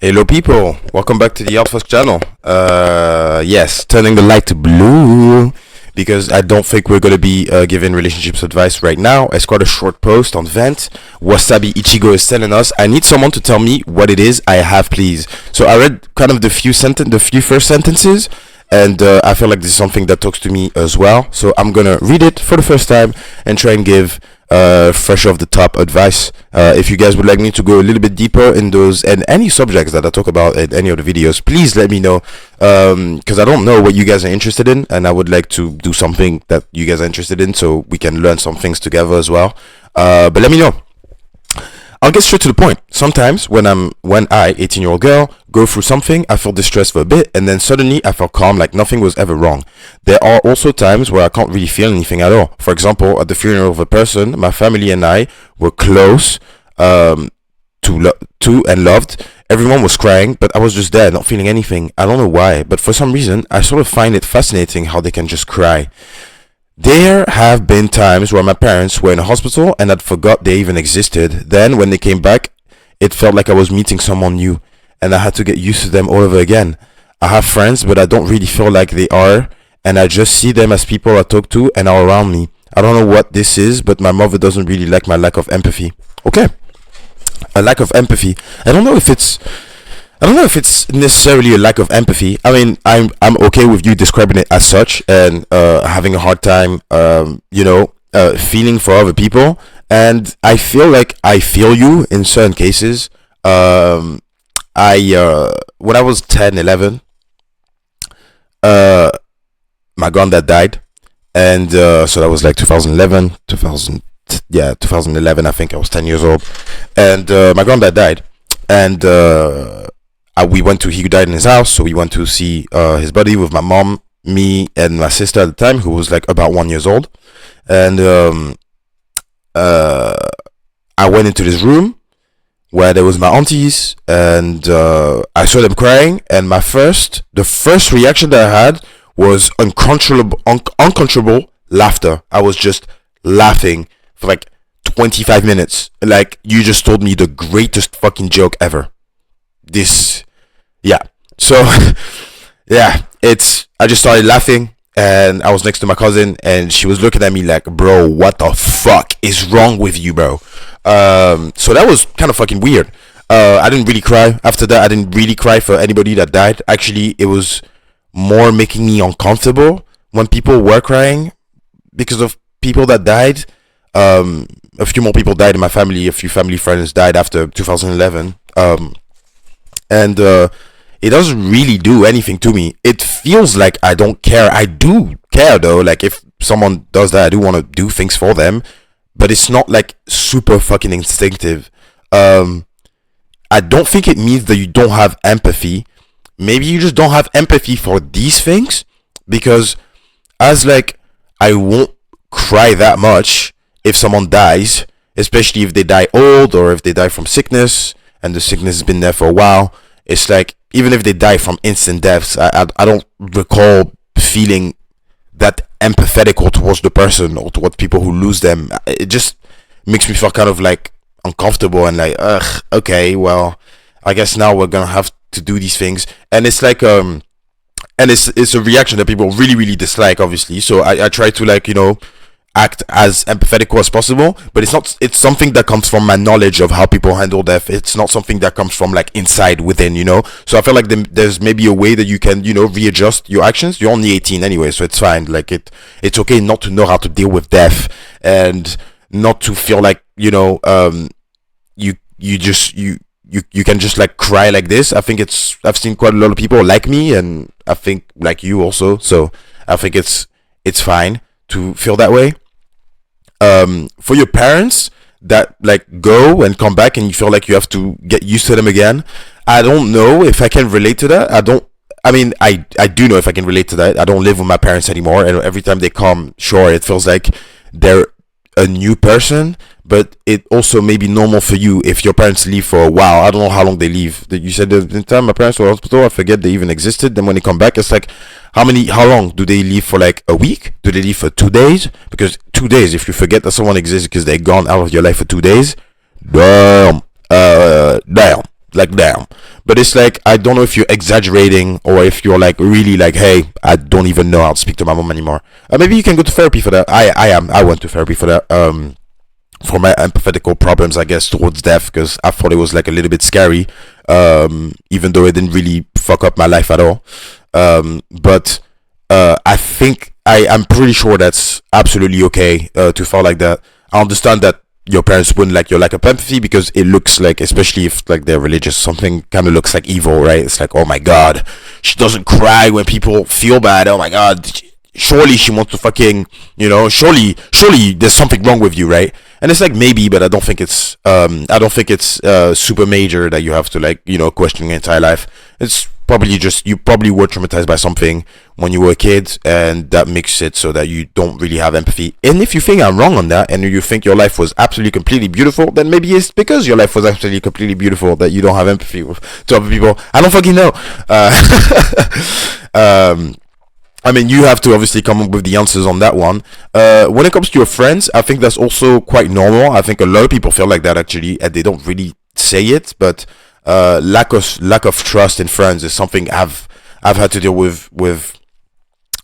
Hello, people. Welcome back to the Outfox channel. Yes, turning the light to blue because I don't think we're gonna be giving relationships advice right now. It's quite a short post on Vent. Wasabi Ichigo is telling us, I need someone to tell me what it is I have, please. So I read kind of the few first sentences, and I feel like this is something that talks to me as well. So I'm gonna read it for the first time and try and give fresh off the top advice. If you guys would like me to go a little bit deeper in those and any subjects that I talk about in any of the videos, please let me know, because I don't know what you guys are interested in, and I would like to do something that you guys are interested in so we can learn some things together as well. But let me know. I'll get straight to the point. Sometimes when I, 18-year-old girl, go through something, I feel distressed for a bit, and then suddenly I feel calm, like nothing was ever wrong. There are also times where I can't really feel anything at all. For example, at the funeral of a person, my family and I were close to and loved. Everyone was crying, but I was just there, not feeling anything. I don't know why, but for some reason, I sort of find it fascinating how they can just cry. There have been times where my parents were in a hospital and I'd forgot they even existed. Then when they came back, it felt like I was meeting someone new and I had to get used to them all over again. I have friends, but I don't really feel like they are, and I just see them as people I talk to and are around me. I don't know what this is, but my mother doesn't really like my lack of empathy. Okay, a lack of empathy. I don't know if it's necessarily a lack of empathy. I mean, I'm okay with you describing it as such and having a hard time, feeling for other people. And I feel like I feel you in certain cases. When I was 10, 11, my granddad died, and so that was like 2011. I think I was 10 years old, and my granddad died, and he died in his house, so we went to see his body with my mom, me, and my sister at the time, who was like about 1 year old. And I went into this room where there was my aunties, and I saw them crying, and the first reaction that I had was uncontrollable laughter. I was just laughing for like 25 minutes. Like, you just told me the greatest fucking joke ever. So I just started laughing, and I was next to my cousin, and she was looking at me like, bro, what the fuck is wrong with you, bro? So that was kind of fucking weird. I didn't really cry after that. I didn't really cry for anybody that died. Actually, it was more making me uncomfortable when people were crying because of people that died. A few more people died in my family. A few family friends died after 2011. And it doesn't really do anything to me. It feels like I don't care. I do care though. Like, if someone does that, I do want to do things for them, but it's not like super fucking instinctive. I don't think it means that you don't have empathy. Maybe you just don't have empathy for these things, because I won't cry that much if someone dies, especially if they die old or if they die from sickness and the sickness has been there for a while. It's like, even if they die from instant deaths, I don't recall feeling that empathetical towards the person or towards people who lose them. It just makes me feel kind of like uncomfortable and like, ugh, okay, well, I guess now we're gonna have to do these things. And it's like, and it's a reaction that people really, really dislike, obviously. So I try to, act as empathetical as possible, but it's something that comes from my knowledge of how people handle death. It's not something that comes from like inside within, so I feel like there's maybe a way that you can readjust your actions. You're only 18 anyway, so it's fine. Like, it's okay not to know how to deal with death and not to feel like you can just like cry like this. I think I've seen quite a lot of people like me, and I think like you also, so I think it's fine to feel that way. For your parents that like go and come back and you feel like you have to get used to them again, I don't know if I can relate to that. I do know if I can relate to that. I don't live with my parents anymore, and every time they come, sure, it feels like they're a new person, but it also may be normal for you if your parents leave for a while. I don't know how long they leave. You said the time my parents were in hospital, I forget they even existed. Then when they come back, it's like, how long do they leave for? Like a week? Do they leave for 2 days? Because 2 days, if you forget that someone exists because they're gone out of your life for 2 days, damn. Like, damn. but it's like I don't know if you're exaggerating or if you're like really like, hey, I don't even know how to speak to my mom anymore. Maybe you can go to therapy for that. I went to therapy for that. For my empathetical problems, I guess, towards death, because I thought it was like a little bit scary, even though it didn't really fuck up my life at all. But I think I'm pretty sure that's absolutely okay to feel like that. I understand that your parents wouldn't like your lack of empathy, because it looks like, especially if like they're religious, something kind of looks like evil, right? It's like, oh my god, she doesn't cry when people feel bad. Oh my god, surely she wants to fucking, surely there's something wrong with you, right? And it's like, maybe, but I don't think it's super major that you have to like, question your entire life. It's probably just, you probably were traumatized by something when you were a kid, and that makes it so that you don't really have empathy. And if you think I'm wrong on that, and you think your life was absolutely completely beautiful, then maybe it's because your life was absolutely completely beautiful that you don't have empathy to other people. I don't fucking know. I mean, you have to obviously come up with the answers on that one. When it comes to your friends, I think that's also quite normal. I think a lot of people feel like that actually, and they don't really say it. But lack of trust in friends is something I've had to deal with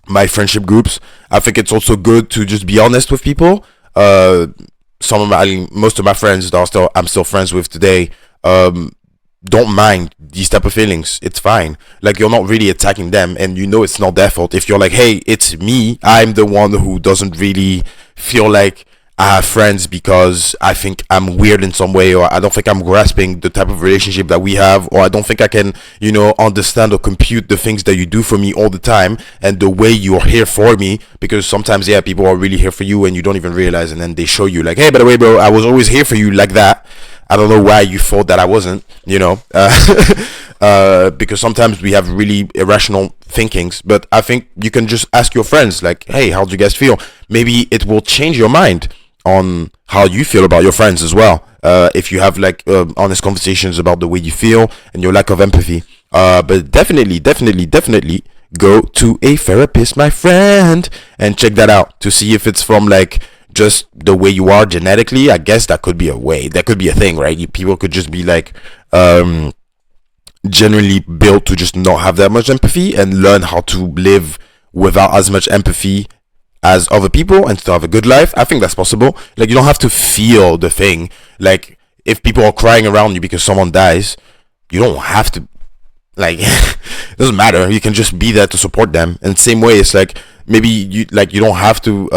my friendship groups. I think it's also good to just be honest with people. Most of my friends that I'm still friends with today, don't mind these type of feelings. It's fine. Like, you're not really attacking them, and it's not their fault. If you're like, hey, it's me, I'm the one who doesn't really feel like I have friends because I think I'm weird in some way, or I don't think I'm grasping the type of relationship that we have, or I don't think I can, understand or compute the things that you do for me all the time, and the way you're here for me. Because sometimes, yeah, people are really here for you and you don't even realize, and then they show you like, hey, by the way, bro, I was always here for you, like that. I don't know why you thought that I wasn't, because sometimes we have really irrational thinkings. But I think you can just ask your friends, like, hey, how do you guys feel? Maybe it will change your mind on how you feel about your friends as well. If you have like honest conversations about the way you feel and your lack of empathy. But definitely go to a therapist, my friend, and check that out to see if it's from like just the way you are genetically. I guess that could be a thing, right? People could just be like generally built to just not have that much empathy and learn how to live without as much empathy as other people and still have a good life. I think that's possible. Like, you don't have to feel the thing. Like, if people are crying around you because someone dies, you don't have to, like, it doesn't matter. You can just be there to support them. And same way, it's like, maybe you don't have to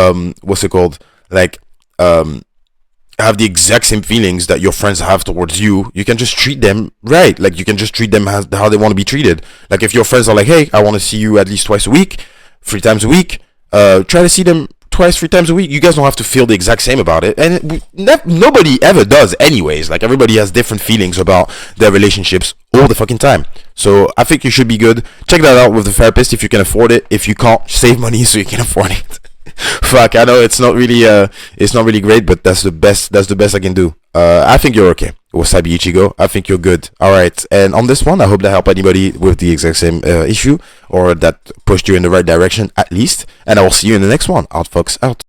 have the exact same feelings that your friends have towards you. You can just treat them right. Like, you can just treat them how they want to be treated. Like, if your friends are like, hey, I want to see you at least twice a week, 3 times a week, try to see them twice, 3 times a week. You guys don't have to feel the exact same about it, and nobody ever does anyways. Like, everybody has different feelings about their relationships all the fucking time. So I think you should be good. Check that out with the therapist if you can afford it. If you can't, save money so you can afford it. Fuck, I know it's not really great, but that's the best I can do. I think you're okay. Wasabi Ichigo, I think you're good. Alright, and on this one, I hope that helped anybody with the exact same issue, or that pushed you in the right direction at least. And I will see you in the next one. Out, folks, out.